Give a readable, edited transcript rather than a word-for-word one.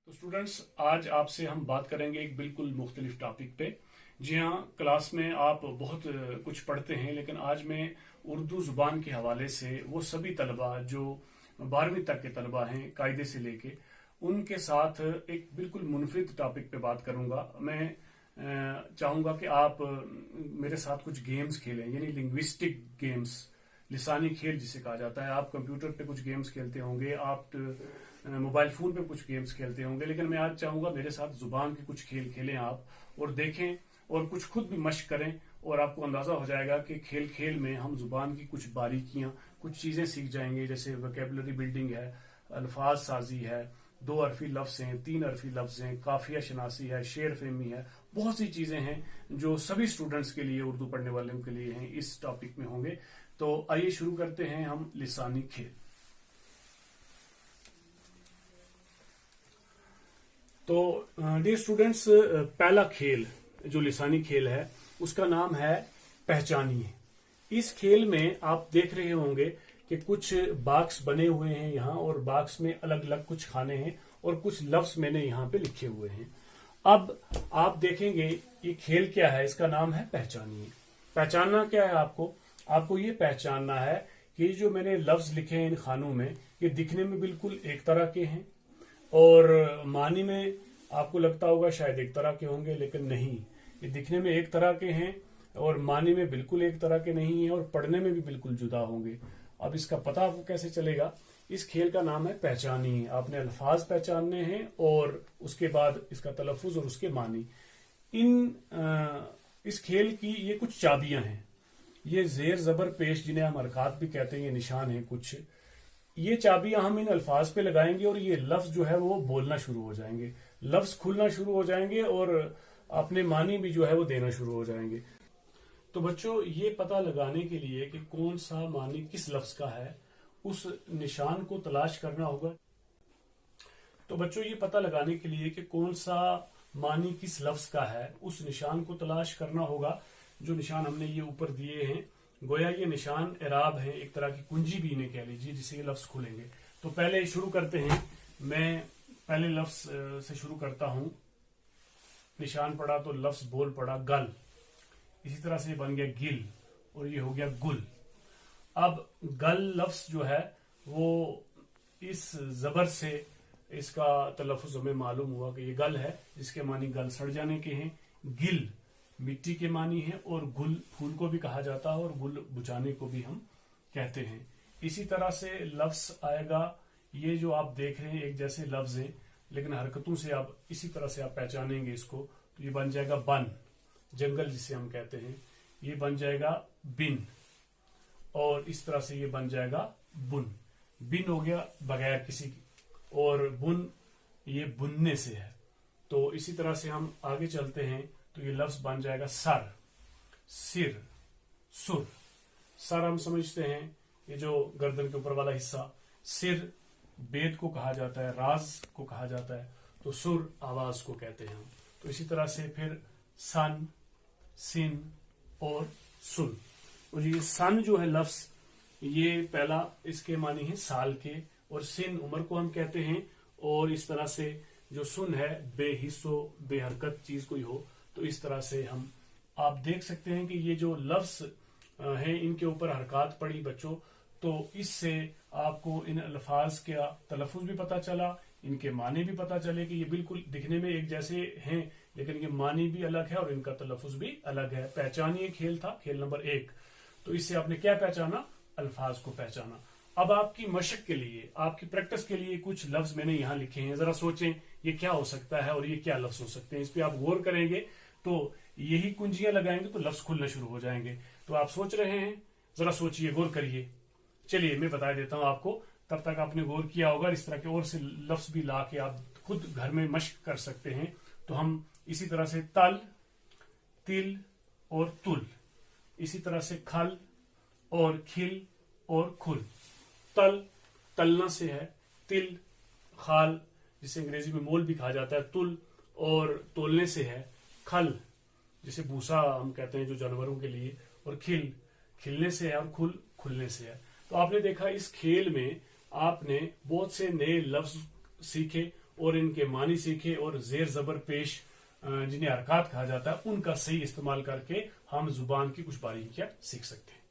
तो स्टूडेंट्स, आज आपसे हम बात करेंगे एक बिल्कुल मुख्तलिफ टॉपिक पे। जी हाँ, क्लास में आप बहुत कुछ पढ़ते हैं, लेकिन आज मैं उर्दू जुबान के हवाले से वो सभी तलबा जो 12वीं तक के तलबा हैं कायदे से लेके, उनके साथ एक बिल्कुल मुनफरिद टॉपिक पे बात करूंगा। मैं चाहूंगा कि आप मेरे साथ कुछ गेम्स खेलें, यानी लिंग्विस्टिक गेम्स, लिसानी खेल जिसे कहा जाता है। आप कंप्यूटर पे कुछ गेम्स खेलते होंगे, आप मोबाइल फोन पे कुछ गेम्स खेलते होंगे, लेकिन मैं आज चाहूंगा मेरे साथ जुबान के कुछ खेल खेलें आप, और देखें और कुछ खुद भी मश्क करें, और आपको अंदाजा हो जाएगा कि खेल खेल में हम जुबान की कुछ बारीकियां, कुछ चीजें सीख जाएंगे। जैसे वोकेबलरी बिल्डिंग है, अल्फाज साजी है, 2 अरफी लफ्ज हैं, 3 अरफी लफ्ज हैं, काफिया शनासी है, शेर फहमी है, बहुत सी चीजें हैं जो सभी स्टूडेंट्स के लिए, उर्दू पढ़ने वालों के लिए हैं, इस टॉपिक में होंगे। तो आइए शुरू करते हैं हम लिसानी खेल। तो डियर स्टूडेंट्स, पहला खेल जो लिसानी खेल है उसका नाम है पहचानिए। इस खेल में आप देख रहे होंगे कि कुछ बॉक्स बने हुए हैं यहाँ, और बॉक्स में अलग अलग कुछ खाने हैं और कुछ लफ्ज मैंने यहाँ पे लिखे हुए हैं। अब आप देखेंगे ये खेल क्या है, इसका नाम है पहचानिए। पहचानना क्या है आपको ये पहचानना है कि जो मैंने लफ्ज लिखे हैं इन खानों में, ये दिखने में बिल्कुल एक तरह के हैं, और मानी में आपको लगता होगा शायद एक तरह के होंगे, लेकिन नहीं, ये दिखने में एक तरह के हैं और मानी में बिल्कुल एक तरह के नहीं है, और पढ़ने में भी बिल्कुल जुदा होंगे। अब इसका पता आपको कैसे चलेगा? इस खेल का नाम है पहचानिए। आपने अल्फाज पहचानने हैं और उसके बाद इसका तलफ्फुज और उसके मानी। इस खेल की ये कुछ चाबियां हैं, ये जेर जबर पेश, जिन्हें हम हरकत भी कहते हैं, ये निशान है कुछ। ये चाबियां हम इन अल्फाज पे लगाएंगे और ये लफ्ज जो है वो बोलना शुरू हो जाएंगे, लफ्ज खुलना शुरू हो जाएंगे, और अपने मानी भी जो है वो देना शुरू हो जाएंगे। तो बच्चों, ये पता लगाने के लिए कि कौन सा मानी किस लफ्ज का है, उस निशान को तलाश करना होगा। तो बच्चों, ये पता लगाने के लिए कि कौन सा मानी किस लफ्ज का है, उस निशान को तलाश करना होगा। जो निशान हमने ये ऊपर दिए हैं, गोया ये निशान एराब है, एक तरह की कुंजी भी इन्हें कह लीजिए, जिससे ये लफ्ज खुलेंगे। तो पहले शुरू करते हैं। मैं पहले लफ्ज से शुरू करता हूं। निशान पड़ा तो लफ्ज बोल पड़ा गल, इसी तरह से बन गया गिल, और ये हो गया गुल। अब गल लफ्ज जो है वो इस जबर से इसका तलफ्फुज हमें मालूम हुआ कि ये गल है, जिसके मानी गल सड़ जाने के हैं। गिल मिट्टी के मानी है, और गुल फूल को भी कहा जाता है, और गुल बुझाने को भी हम कहते हैं। इसी तरह से लफ्ज आएगा, ये जो आप देख रहे हैं एक जैसे लफ्ज हैं, लेकिन हरकतों से आप इसी तरह से आप पहचानेंगे इसको। तो ये बन जाएगा बन, जंगल जिसे हम कहते हैं। ये बन जाएगा बिन, और इस तरह से ये बन जाएगा बुन। बिन हो गया बगैर किसी, और बुन ये बुनने से है। तो इसी तरह से हम आगे चलते हैं, तो ये लफ्ज बन जाएगा सर, सिर, सुर। सर हम समझते हैं ये जो गर्दन के ऊपर वाला हिस्सा। सिर बेद को कहा जाता है, राज को कहा जाता है, तो सुर आवाज को कहते हैं हम। तो इसी तरह से फिर सन, सिन और सुन। और ये सन जो है लफ्ज, ये पहला इसके मानी है साल के, और सिन उम्र को हम कहते हैं, और इस तरह से जो सुन है बेहिस्सो बेहरकत चीज कोई हो। तो इस तरह से हम आप देख सकते हैं कि ये जो लफ्ज हैं इनके ऊपर हरकत पड़ी बच्चों। तो इससे आपको इन अल्फाज का तलफ्फुज भी पता चला, इनके मानी भी पता चले कि ये बिल्कुल दिखने में एक जैसे हैं, लेकिन ये मानी भी अलग है और इनका तलफ्फुज भी अलग है। पहचानिए खेल था, खेल नंबर 1। तो इससे आपने क्या पहचाना? अल्फाज को पहचाना। अब आपकी मशक के लिए, आपकी प्रैक्टिस के लिए कुछ लफ्ज मैंने यहाँ लिखे हैं। जरा सोचें ये क्या हो सकता है और ये क्या लफ्ज हो सकते हैं। इस पे आप गौर करेंगे तो यही कुंजियां लगाएंगे तो लफ्ज खुलना शुरू हो जाएंगे। तो आप सोच रहे हैं, जरा सोचिए, गौर करिए। चलिए मैं बता देता हूं आपको, तब तक आपने गौर किया होगा। इस तरह के और से लफ्ज भी ला के आप खुद घर में मश्क कर सकते हैं। तो हम इसी तरह से तल, तिल और तुल, इसी तरह से खल और खिल और खुल। तल तलना से है, तिल खाल जिसे अंग्रेजी में मोल भी कहा जाता है, तुल और तोलने से है, खल जिसे भूसा हम कहते हैं जो जानवरों के लिए, और खिल खिलने से है, और खुल खुलने से है। तो आपने देखा इस खेल में आपने बहुत से नए लफ्ज सीखे اور ان کے معنی سیکھیں اور زیر زبر پیش جنہیں حرکات کہا جاتا ہے ان کا صحیح استعمال کر کے ہم زبان کی کچھ باریکیاں سیکھ سکتے ہیں.